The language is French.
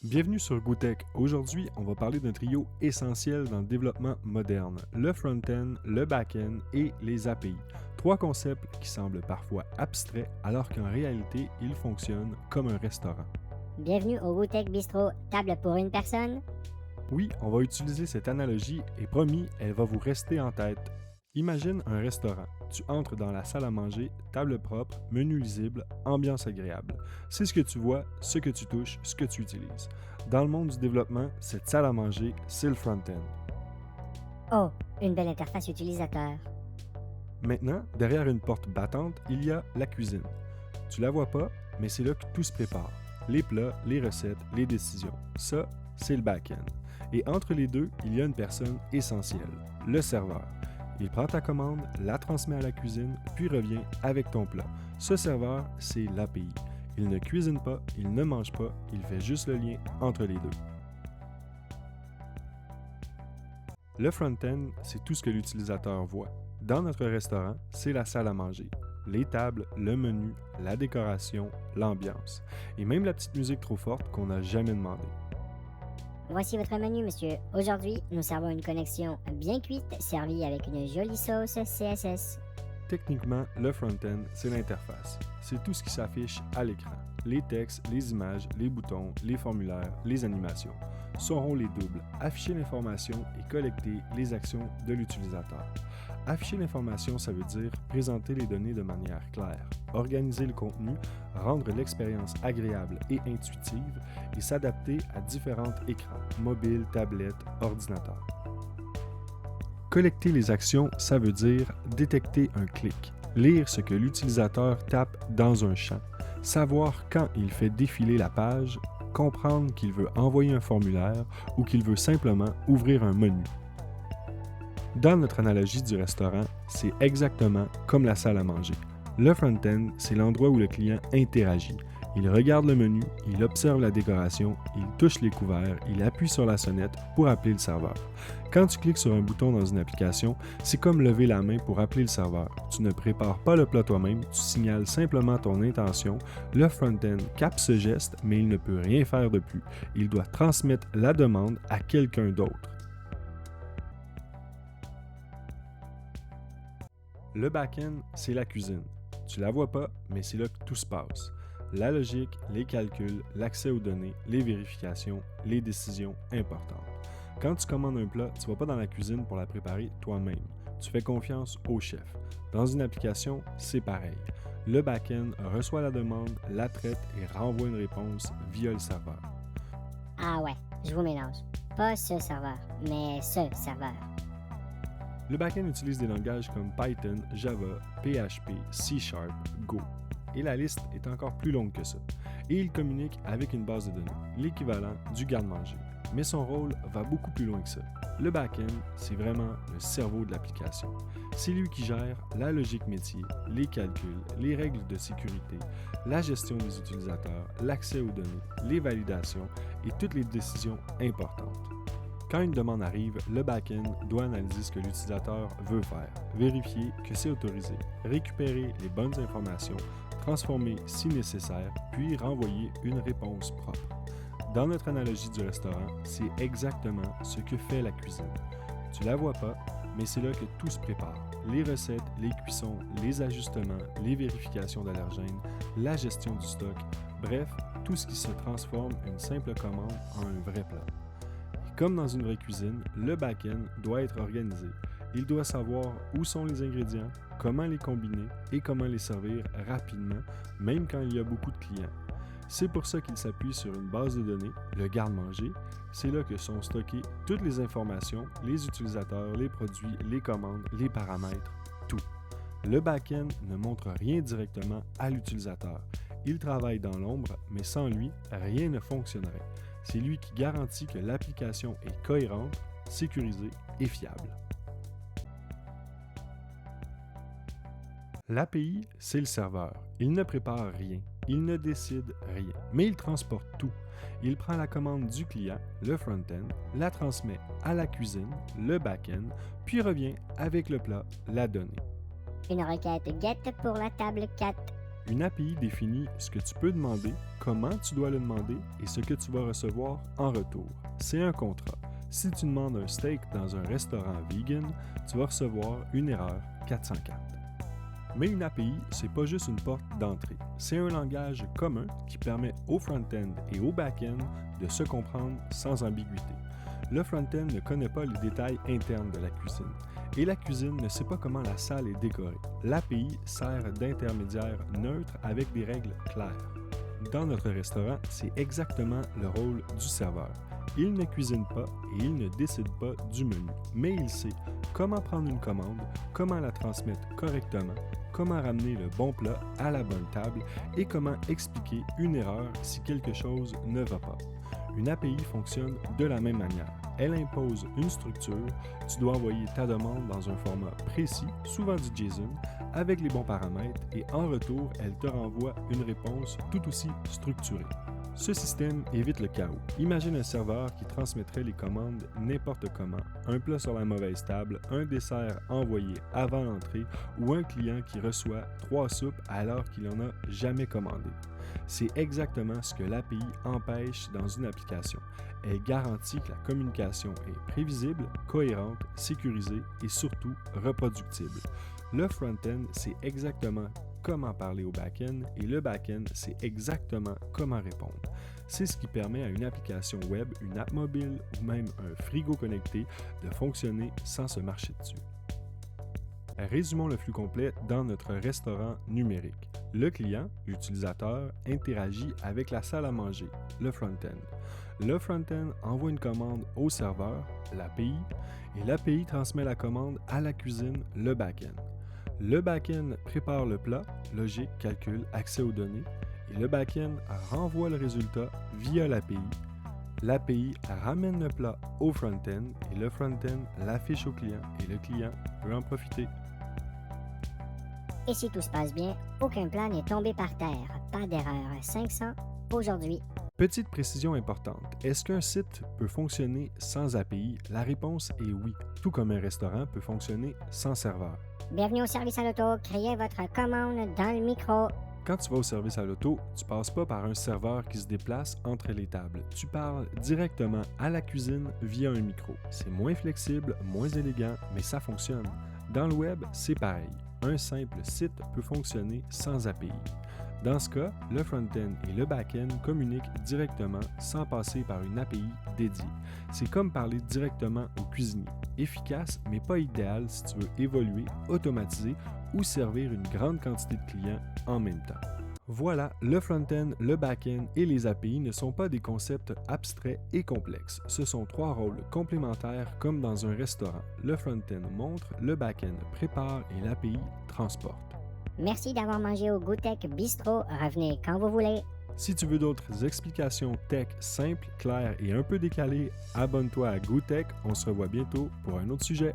Bienvenue sur GoTech. Aujourd'hui, on va parler d'un trio essentiel dans le développement moderne, le front-end, le back-end et les API. Trois concepts qui semblent parfois abstraits alors qu'en réalité, ils fonctionnent comme un restaurant. Bienvenue au GoTech Bistro, table pour une personne. Oui, on va utiliser cette analogie et promis, elle va vous rester en tête. Imagine un restaurant. Tu entres dans la salle à manger, table propre, menu lisible, ambiance agréable. C'est ce que tu vois, ce que tu touches, ce que tu utilises. Dans le monde du développement, cette salle à manger, c'est le front-end. Oh, une belle interface utilisateur. Maintenant, derrière une porte battante, il y a la cuisine. Tu la vois pas, mais c'est là que tout se prépare. Les plats, les recettes, les décisions. Ça, c'est le back-end. Et entre les deux, il y a une personne essentielle, le serveur. Il prend ta commande, la transmet à la cuisine, puis revient avec ton plat. Ce serveur, c'est l'API. Il ne cuisine pas, il ne mange pas, il fait juste le lien entre les deux. Le front-end, c'est tout ce que l'utilisateur voit. Dans notre restaurant, c'est la salle à manger. Les tables, le menu, la décoration, l'ambiance. Et même la petite musique trop forte qu'on n'a jamais demandé. Voici votre menu, monsieur. Aujourd'hui, nous servons une connexion bien cuite, servie avec une jolie sauce CSS. Techniquement, le front-end, c'est l'interface. C'est tout ce qui s'affiche à l'écran. Les textes, les images, les boutons, les formulaires, les animations. Son rôle est double, afficher l'information et collecter les actions de l'utilisateur. Afficher l'information, ça veut dire présenter les données de manière claire, organiser le contenu, rendre l'expérience agréable et intuitive et s'adapter à différents écrans, mobiles, tablettes, ordinateurs. Collecter les actions, ça veut dire détecter un clic, lire ce que l'utilisateur tape dans un champ, savoir quand il fait défiler la page, comprendre qu'il veut envoyer un formulaire ou qu'il veut simplement ouvrir un menu. Dans notre analogie du restaurant, c'est exactement comme la salle à manger. Le front-end, c'est l'endroit où le client interagit. Il regarde le menu, il observe la décoration, il touche les couverts, il appuie sur la sonnette pour appeler le serveur. Quand tu cliques sur un bouton dans une application, c'est comme lever la main pour appeler le serveur. Tu ne prépares pas le plat toi-même, tu signales simplement ton intention. Le front-end capte ce geste, mais il ne peut rien faire de plus. Il doit transmettre la demande à quelqu'un d'autre. Le back-end, c'est la cuisine. Tu la vois pas, mais c'est là que tout se passe. La logique, les calculs, l'accès aux données, les vérifications, les décisions importantes. Quand tu commandes un plat, tu ne vas pas dans la cuisine pour la préparer toi-même. Tu fais confiance au chef. Dans une application, c'est pareil. Le back-end reçoit la demande, la traite et renvoie une réponse via le serveur. Ah ouais, je vous mélange. Pas ce serveur, mais ce serveur. Le back-end utilise des langages comme Python, Java, PHP, C#, Go. Et la liste est encore plus longue que ça. Et il communique avec une base de données, l'équivalent du garde-manger. Mais son rôle va beaucoup plus loin que ça. Le back-end, c'est vraiment le cerveau de l'application. C'est lui qui gère la logique métier, les calculs, les règles de sécurité, la gestion des utilisateurs, l'accès aux données, les validations et toutes les décisions importantes. Quand une demande arrive, le back-end doit analyser ce que l'utilisateur veut faire, vérifier que c'est autorisé, récupérer les bonnes informations, transformer si nécessaire, puis renvoyer une réponse propre. Dans notre analogie du restaurant, c'est exactement ce que fait la cuisine. Tu la vois pas, mais c'est là que tout se prépare. Les recettes, les cuissons, les ajustements, les vérifications d'allergènes, la gestion du stock, bref, tout ce qui se transforme une simple commande en un vrai plat. Comme dans une vraie cuisine, le back-end doit être organisé. Il doit savoir où sont les ingrédients, comment les combiner et comment les servir rapidement, même quand il y a beaucoup de clients. C'est pour ça qu'il s'appuie sur une base de données, le garde-manger. C'est là que sont stockées toutes les informations, les utilisateurs, les produits, les commandes, les paramètres, tout. Le back-end ne montre rien directement à l'utilisateur. Il travaille dans l'ombre, mais sans lui, rien ne fonctionnerait. C'est lui qui garantit que l'application est cohérente, sécurisée et fiable. L'API, c'est le serveur. Il ne prépare rien, il ne décide rien, mais il transporte tout. Il prend la commande du client, le front-end, la transmet à la cuisine, le back-end, puis revient avec le plat, la donnée. Une requête GET pour la table 4. Une API définit ce que tu peux demander, comment tu dois le demander et ce que tu vas recevoir en retour. C'est un contrat. Si tu demandes un steak dans un restaurant vegan, tu vas recevoir une erreur 404. Mais une API, c'est pas juste une porte d'entrée. C'est un langage commun qui permet au front-end et au back-end de se comprendre sans ambiguïté. Le front-end ne connaît pas les détails internes de la cuisine. Et la cuisine ne sait pas comment la salle est décorée. L'API sert d'intermédiaire neutre avec des règles claires. Dans notre restaurant, c'est exactement le rôle du serveur. Il ne cuisine pas et il ne décide pas du menu, mais il sait comment prendre une commande, comment la transmettre correctement, comment ramener le bon plat à la bonne table et comment expliquer une erreur si quelque chose ne va pas. Une API fonctionne de la même manière. Elle impose une structure, tu dois envoyer ta demande dans un format précis, souvent du JSON, avec les bons paramètres et en retour, elle te renvoie une réponse tout aussi structurée. Ce système évite le chaos. Imagine un serveur qui transmettrait les commandes n'importe comment, un plat sur la mauvaise table, un dessert envoyé avant l'entrée ou un client qui reçoit 3 soupes alors qu'il n'en a jamais commandé. C'est exactement ce que l'API empêche dans une application. Elle garantit que la communication est prévisible, cohérente, sécurisée et surtout reproductible. Le front-end sait exactement comment parler au back-end et le back-end sait exactement comment répondre. C'est ce qui permet à une application web, une app mobile ou même un frigo connecté de fonctionner sans se marcher dessus. Résumons le flux complet dans notre restaurant numérique. Le client, l'utilisateur, interagit avec la salle à manger, le front-end. Le front-end envoie une commande au serveur, l'API, et l'API transmet la commande à la cuisine, le back-end. Le back-end prépare le plat, logique, calcul, accès aux données, et le back-end renvoie le résultat via l'API. L'API ramène le plat au front-end et le front-end l'affiche au client et le client peut en profiter. Et si tout se passe bien, aucun plat n'est tombé par terre. Pas d'erreur 500 aujourd'hui. Petite précision importante, est-ce qu'un site peut fonctionner sans API? La réponse est oui, tout comme un restaurant peut fonctionner sans serveur. Bienvenue au service à l'auto, créez votre commande dans le micro. Quand tu vas au service à l'auto, tu passes pas par un serveur qui se déplace entre les tables. Tu parles directement à la cuisine via un micro. C'est moins flexible, moins élégant, mais ça fonctionne. Dans le web, c'est pareil. Un simple site peut fonctionner sans API. Dans ce cas, le front-end et le back-end communiquent directement sans passer par une API dédiée. C'est comme parler directement au cuisinier. Efficace, mais pas idéal si tu veux évoluer, automatiser ou servir une grande quantité de clients en même temps. Voilà, le front-end, le back-end et les API ne sont pas des concepts abstraits et complexes. Ce sont 3 rôles complémentaires comme dans un restaurant. Le front-end montre, le back-end prépare et l'API transporte. Merci d'avoir mangé au GoTech Bistro. Revenez quand vous voulez. Si tu veux d'autres explications tech simples, claires et un peu décalées, abonne-toi à GoTech. On se revoit bientôt pour un autre sujet.